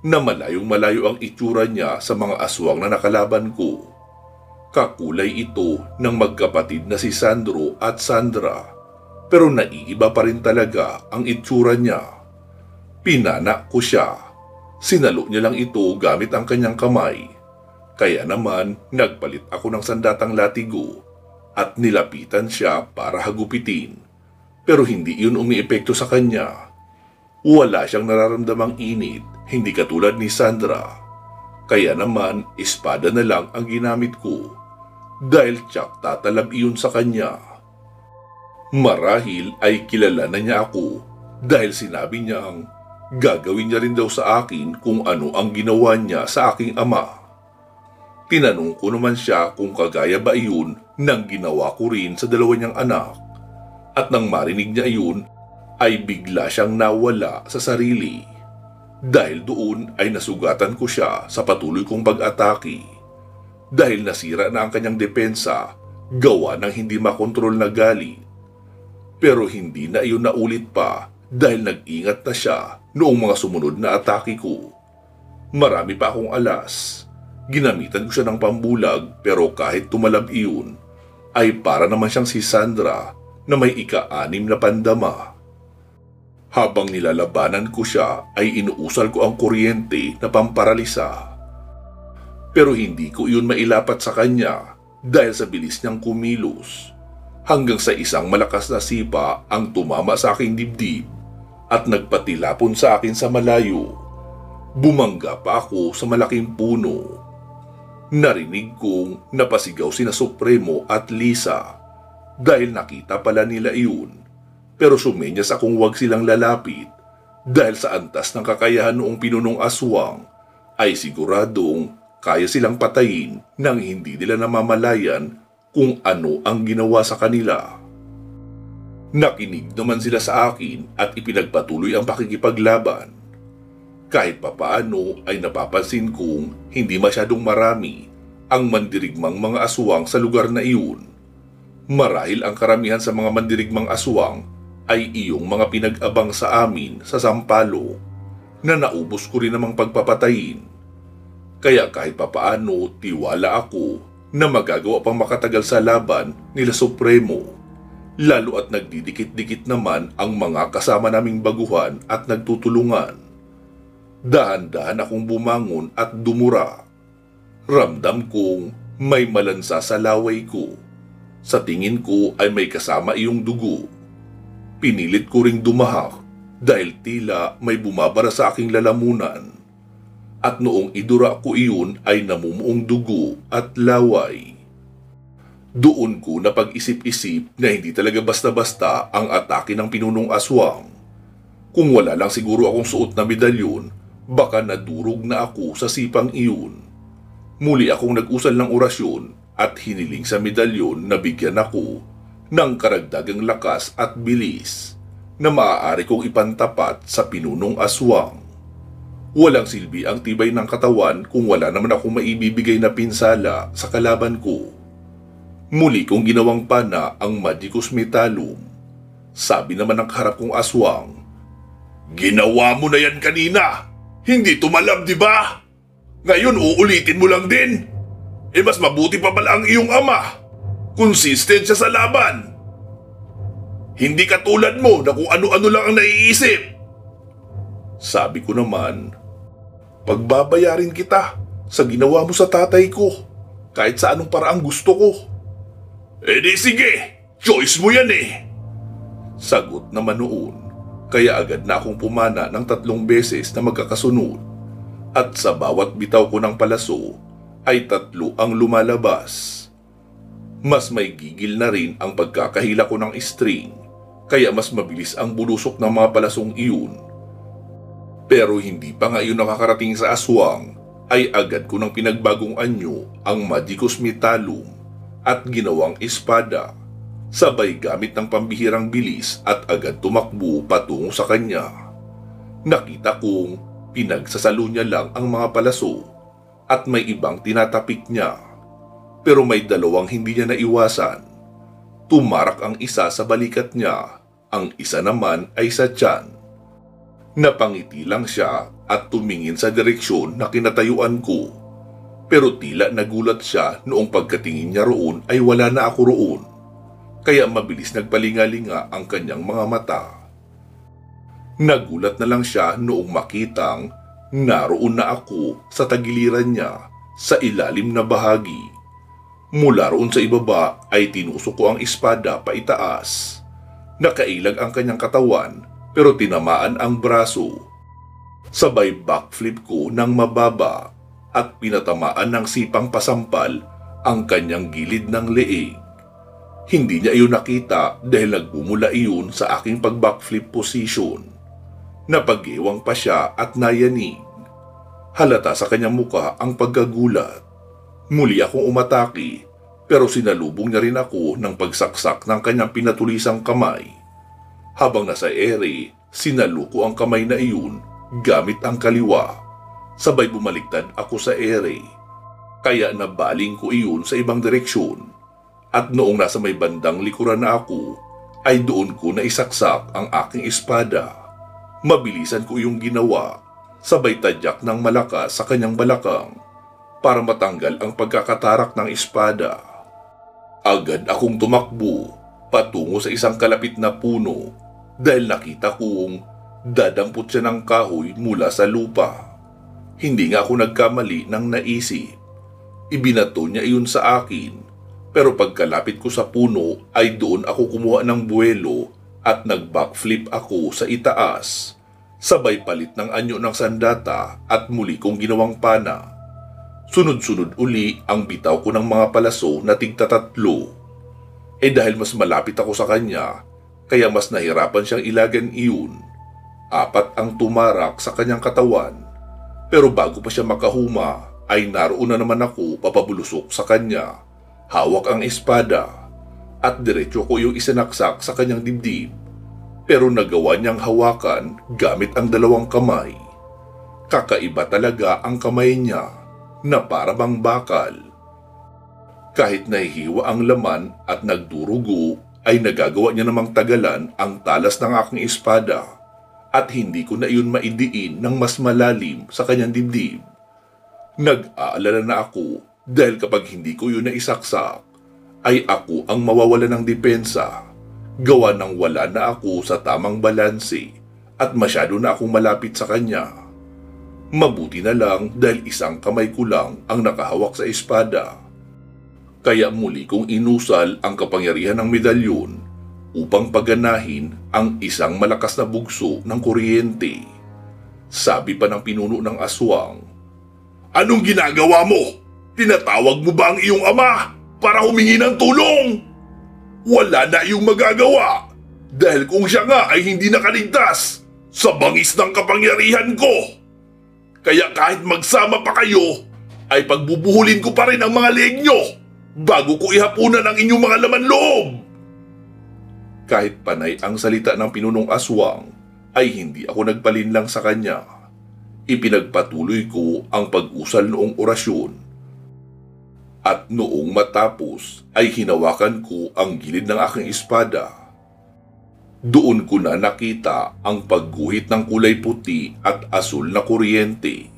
Speaker 1: na malayong malayo ang itsura niya sa mga aswang na nakalaban ko. Kakulay ito ng magkapatid na si Sandro at Sandra, pero naiiba pa rin talaga ang itsura niya. Pinana ko siya. Sinalo niya lang ito gamit ang kanyang kamay. Kaya naman nagpalit ako ng sandatang latigo at nilapitan siya para hagupitin. Pero hindi iyon umiepekto sa kanya. Wala siyang nararamdamang init, hindi katulad ni Sandra. Kaya naman espada na lang ang ginamit ko dahil tiyak tatalab iyon sa kanya. Marahil ay kilala na niya ako dahil sinabi niyang gagawin niya rin daw sa akin kung ano ang ginawa niya sa aking ama. Tinanong ko naman siya kung kagaya ba iyon ng ginawa ko rin sa 2 niyang anak. At nang marinig niya iyon, ay bigla siyang nawala sa sarili. Dahil doon ay nasugatan ko siya sa patuloy kong pag-atake. Dahil nasira na ang kanyang depensa, gawa ng hindi makontrol na galit. Pero hindi na iyon naulit pa dahil nag-ingat na siya noong mga sumunod na atake ko. Marami pa akong alas. Ginamitan ko siya ng pambulag pero kahit tumalab iyon, ay para naman siyang si Sandra na may ika-6 na pandama. Habang nilalabanan ko siya ay inuusal ko ang kuryente na pamparalisa. Pero hindi ko iyon mailapat sa kanya dahil sa bilis niyang kumilos. Hanggang sa isang malakas na sipa ang tumama sa aking dibdib at nagpatilapon sa akin sa malayo. Bumangga pa ako sa malaking puno. Narinig kong napasigaw sina Supremo at Lisa dahil nakita pala nila iyon, pero sumenyas akong huwag silang lalapit dahil sa antas ng kakayahan noong pinunong aswang ay siguradong kaya silang patayin nang hindi nila namamalayan kung ano ang ginawa sa kanila. Nakinig naman sila sa akin at ipinagpatuloy ang pakikipaglaban. Kahit papaano ay napapansin kong hindi masyadong marami ang mandirigmang mga aswang sa lugar na iyon. Marahil ang karamihan sa mga mandirigmang aswang ay iyong mga pinag-abang sa amin sa Sampalo na naubos ko rin namang pagpapatayin. Kaya kahit papaano tiwala ako na magagawa pang makatagal sa laban nila Supremo, lalo at nagdidikit-dikit naman ang mga kasama naming baguhan at nagtutulungan. Dahan-dahan akong bumangon at dumura. Ramdam kong may malansa sa laway ko. Sa tingin ko ay may kasama iyong dugo. Pinilit ko ring dumahak dahil tila may bumabara sa aking lalamunan. At noong idura ko iyon ay namumuong dugo at laway. Doon ko napag-isip-isip na hindi talaga basta-basta ang atake ng pinunong aswang. Kung wala lang siguro akong suot na medalyon, baka nadurog na ako sa sipang iyon. Muli akong nag-usal ng orasyon at hiniling sa medalyon na bigyan ako ng karagdagang lakas at bilis na maaari kong ipantapat sa pinunong aswang. Walang silbi ang tibay ng katawan kung wala naman akong maibibigay na pinsala sa kalaban ko. Muli kong ginawang pana ang Magicus Metallum. Sabi naman ng harap kong aswang, "Ginawa mo na yan kanina! Hindi tumalab, di ba? Ngayon uulitin mo lang din. Mas mabuti pa pala ang iyong ama. Consistent siya sa laban. Hindi katulad mo na kung ano-ano lang ang naiisip." Sabi ko naman, "Pagbabayarin kita sa ginawa mo sa tatay ko, kahit sa anong paraang gusto ko." Di sige, choice mo yan eh." Sagot naman noon. Kaya agad na akong pumana ng 3 beses na magkakasunod. At sa bawat bitaw ko ng palaso, ay 3 ang lumalabas. Mas may gigil na rin ang pagkakahila ko ng string, kaya mas mabilis ang bulusok ng mga palasong iyon. Pero hindi pa nga iyon nakakarating sa aswang, ay agad ko nang pinagbagong anyo ang Magicus Metallum at ginawang espada. Sabay gamit ng pambihirang bilis at agad tumakbo patungo sa kanya. Nakita kong pinagsasalo niya lang ang mga palaso at may ibang tinatapik niya. Pero may 2 hindi niya naiwasan. Tumarak ang isa sa balikat niya, ang isa naman ay sa tiyan. Napangiti lang siya at tumingin sa direksyon na kinatayuan ko. Pero tila nagulat siya noong pagkatingin niya roon ay wala na ako roon. Kaya mabilis nagpalingalinga ang kanyang mga mata. Nagulat na lang siya noong makitang naroon na ako sa tagiliran niya sa ilalim na bahagi. Mula roon sa ibaba ay tinusok ko ang espada paitaas. Nakailag ang kanyang katawan pero tinamaan ang braso. Sabay backflip ko ng mababa at pinatamaan ng sipang pasampal ang kanyang gilid ng leeg. Hindi niya iyon nakita dahil nagbumula iyon sa aking pag-backflip position. Napag-iwang pa siya at nayanig. Halata sa kanyang muka ang pagkagulat. Muli akong umatake pero sinalubong niya rin ako ng pagsaksak ng kanyang pinatulisang kamay. Habang nasa ere, sinaluko ang kamay na iyon gamit ang kaliwa. Sabay bumaliktad ako sa ere. Kaya nabaling ko iyon sa ibang direksyon. At noong nasa may bandang likuran na ako, ay doon ko naisaksak ang aking espada. Mabilisan ko yung ginawa, sabay tadyak ng malakas sa kanyang balakang. para matanggal ang pagkakatarak ng espada. Agad akong tumakbo patungo sa isang kalapit na puno dahil nakita kong dadampot siya ng kahoy mula sa lupa. Hindi nga ako nagkamali ng naisip. Ibinato niya iyon sa akin, pero pagkalapit ko sa puno ay doon ako kumuha ng buwelo at nag-backflip ako sa itaas. Sabay palit ng anyo ng sandata at muli kong ginawang pana. Sunod-sunod uli ang bitaw ko ng mga palaso na tigtatatlo. Dahil mas malapit ako sa kanya, kaya mas nahirapan siyang ilagan iyon. 4 ang tumarak sa kanyang katawan. Pero bago pa siya makahuma, ay naroon na naman ako papabulusok sa kanya. Hawak ang espada at diretso ko yung isinaksak sa kanyang dibdib. Pero nagawa niyang hawakan gamit ang 2 kamay. Kakaiba talaga ang kamay niya na para bang bakal. Kahit nahihiwa ang laman at nagdurugo, ay nagagawa niya namang tagalan ang talas ng aking espada at hindi ko na iyon maidiin ng mas malalim sa kanyang dibdib. Nag-aalala na ako dahil kapag hindi ko yun naisaksak, ay ako ang mawawala ng depensa. Gawa ng wala na ako sa tamang balanse at masyado na akong malapit sa kanya. Mabuti na lang dahil isang kamay ko lang ang nakahawak sa espada. Kaya muli kong inusal ang kapangyarihan ng medalyon upang paganahin ang isang malakas na bugso ng kuryente. Sabi pa ng pinuno ng aswang, "Anong ginagawa mo? Tinatawag mo ba ang iyong ama para humingi ng tulong? Wala na iyong magagawa dahil kung siya nga ay hindi nakaligtas sa bangis ng kapangyarihan ko. Kaya kahit magsama pa kayo, ay pagbubuhulin ko pa rin ang mga leeg nyo bago ko ihapunan ang inyong mga laman loob." Kahit panay ang salita ng pinunong aswang, ay hindi ako nagpalinlang sa kanya. Ipinagpatuloy ko ang pag-usal noong orasyon. At noong matapos ay hinawakan ko ang gilid ng aking espada. Doon ko na nakita ang pagguhit ng kulay puti at asul na kuryente.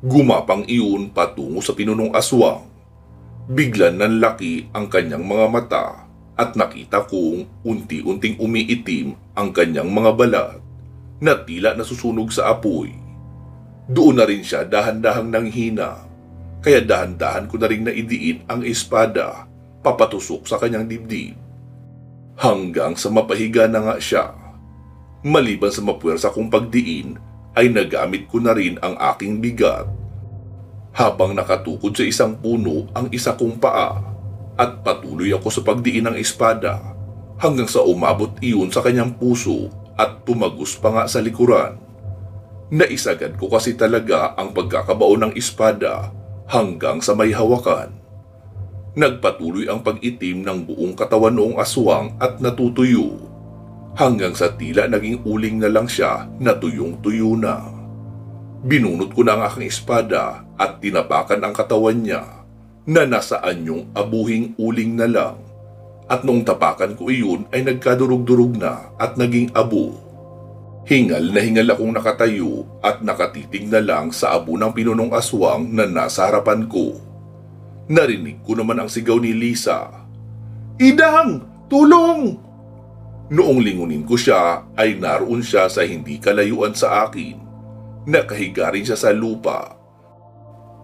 Speaker 1: Gumapang iyon patungo sa pinunong aswang. Biglan nanlaki ang kanyang mga mata at nakita kong unti-unting umiitim ang kanyang mga balat na tila nasusunog sa apoy. Doon na rin siya dahan-dahang nanghina, kaya dahan-dahan ko na rin naidiin ang espada papatusok sa kanyang dibdib. Hanggang sa mapahiga na nga siya. Maliban sa mapuwersa kong pagdiin, ay nagamit ko na rin ang aking bigat. Habang nakatukod sa isang puno ang isa kong paa, at patuloy ako sa pagdiin ng espada hanggang sa umabot iyon sa kanyang puso at tumagos pa nga sa likuran. Naisagad ko kasi talaga ang pagkakabaon ng espada hanggang sa may hawakan. Nagpatuloy ang pag-itim ng buong katawan noong aswang at natutuyo, hanggang sa tila naging uling na lang siya na tuyong-tuyo na. Binunot ko na ang aking espada at tinapakan ang katawan niya na nasa anyong abuhing uling na lang, at noong tapakan ko iyon ay nagkadurog-durog na at naging abo. Hingal na hingal akong nakatayo at nakatitig na lang sa abo ng pinunong aswang na nasa harapan ko. Narinig ko naman ang sigaw ni Lisa, "Idang! Tulong!" Noong lingunin ko siya ay naroon siya sa hindi kalayuan sa akin. Nakahiga rin siya sa lupa.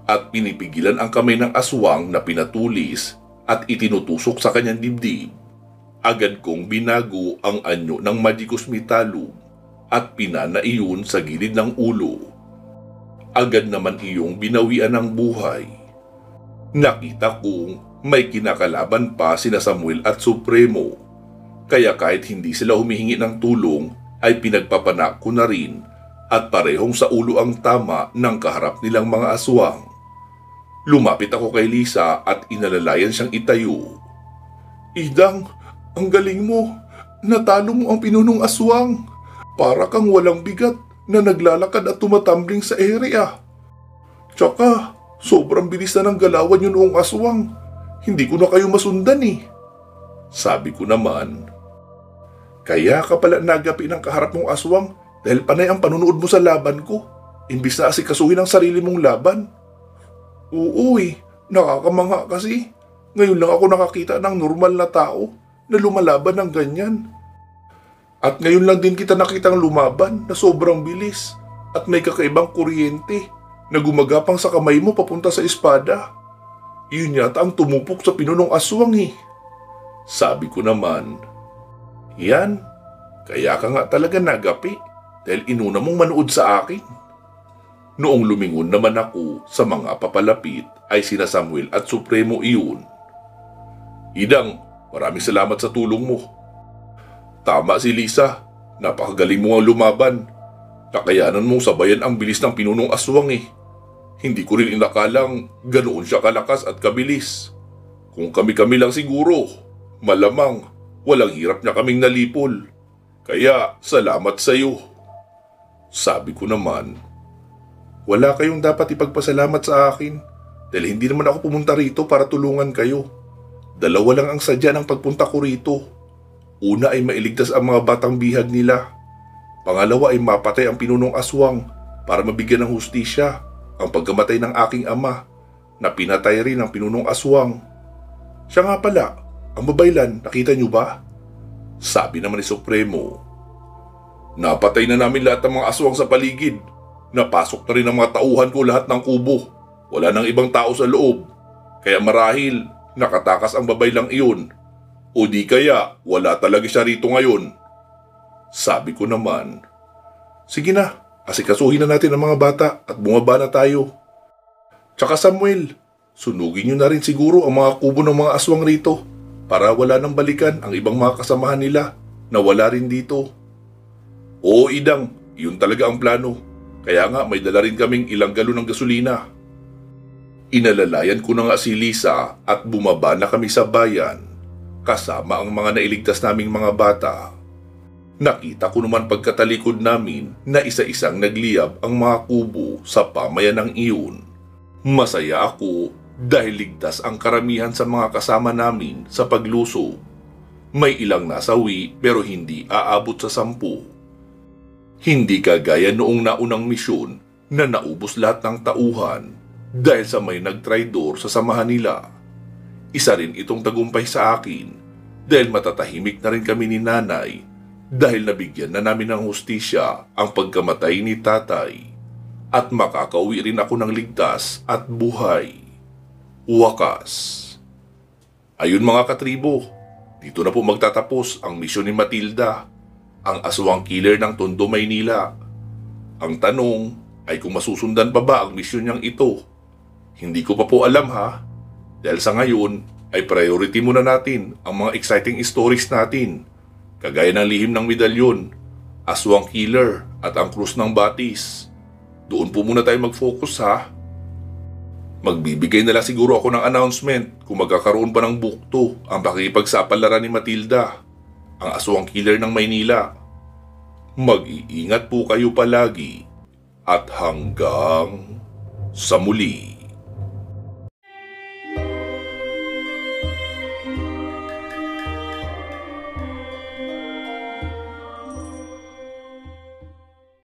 Speaker 1: At pinipigilan ang kamay ng aswang na pinatulis at itinutusok sa kanyang dibdib. Agad kong binago ang anyo ng Magicus Metallum at pinana iyon sa gilid ng ulo. Agad naman iyong binawian ng buhay. Nakita kong may kinakalaban pa sina Samuel at Supremo, kaya kahit hindi sila humihingi ng tulong ay pinagpapanak ko na rin at parehong sa ulo ang tama ng kaharap nilang mga aswang. Lumapit ako kay Lisa at inalalayan siyang itayo. "Idang, ang galing mo. Natalo mo ang pinunong aswang. Para kang walang bigat na naglalakad at tumatambling sa area. Tsaka, sobrang bilis na ng galawan yun noong aswang. Hindi ko na kayo masundan eh." Sabi ko naman, "Kaya ka pala nagapi ng kaharap mong aswang dahil panay ang panunood mo sa laban ko, imbis na asikasuhin ang sarili mong laban." Oo nakakamangha kasi. Ngayon lang ako nakakita ng normal na tao na lumalaban ng ganyan. At ngayon lang din kita nakitang lumaban na sobrang bilis at may kakaibang kuryente na gumagapang sa kamay mo papunta sa espada. Yun yata ang tumupok sa pinunong aswang eh. Sabi ko naman, yan, kaya ka nga talaga nagapi dahil inuna mong manood sa akin. Noong lumingon naman ako sa mga papalapit ay sina Samuel at Supremo iyon. Idang, maraming salamat sa tulong mo. Tama si Lisa, napakagaling mo ang lumaban. Kakayanan mong sabayan ang bilis ng pinunong aswang eh. Hindi ko rin inakalang ganoon siya kalakas at kabilis. Kung kami-kami lang siguro, malamang walang hirap niya kaming nalipol. Kaya salamat sa iyo. Sabi ko naman, wala kayong dapat ipagpasalamat sa akin dahil hindi naman ako pumunta rito para tulungan kayo. Dalawa lang ang sadya ng pagpunta ko rito. Una ay mailigtas ang mga batang bihag nila. Pangalawa ay mapatay ang pinunong aswang para mabigyan ng hustisya ang pagkamatay ng aking ama na pinatay rin ng pinunong aswang. Siya nga pala, ang babaylan, nakita niyo ba? Sabi naman ni Supremo. Napatay na namin lahat ng mga aswang sa paligid. Napasok na rin ang mga tauhan ko lahat ng kubo. Wala nang ibang tao sa loob. Kaya marahil nakatakas ang babaylang iyon. O di kaya wala talaga siya rito ngayon. Sabi ko naman, sige na, asikasuhin na natin ang mga bata at bumaba na tayo. Tsaka Samuel, sunugin nyo na rin siguro ang mga kubo ng mga aswang rito para wala nang balikan ang ibang mga kasamahan nila na wala rin dito. Oo Idang, yun talaga ang plano. Kaya nga may dala rin kaming ilang galon ng gasolina. Inalalayan ko na nga si Lisa at bumaba na kami sa bayan kasama ang mga nailigtas naming mga bata. Nakita ko naman pagkatalikod namin na isa-isang nagliyab ang mga kubo sa pamayanang iyon. Masaya ako dahil ligtas ang karamihan sa mga kasama namin sa paglusob. May ilang nasawi pero hindi aabot sa 10. Hindi kagaya noong naunang misyon na naubos lahat ng tauhan dahil sa may nagtraidor sa samahan nila. Isa rin itong tagumpay sa akin dahil matatahimik na rin kami ni nanay dahil nabigyan na namin ng hustisya ang pagkamatay ni tatay at makakauwi rin ako ng ligtas at buhay. Wakas. Ayun mga katribo, dito na po magtatapos ang misyon ni Matilda, ang aswang killer ng Tondo, Maynila. Ang tanong ay kung masusundan pa ba ang misyon niyang ito. Hindi ko pa po alam ha. Dahil sa ngayon ay priority muna natin ang mga exciting stories natin. Kagaya ng Lihim ng Medalyon, Aswang Killer at ang Krus ng Batis. Doon po muna tayo mag-focus ha. Magbibigay na lang siguro ako ng announcement kung magkakaroon pa ng book 2 ang pakikipagsapalaran ni Matilda, ang Aswang Killer ng Maynila. Mag-iingat po kayo palagi at hanggang sa muli.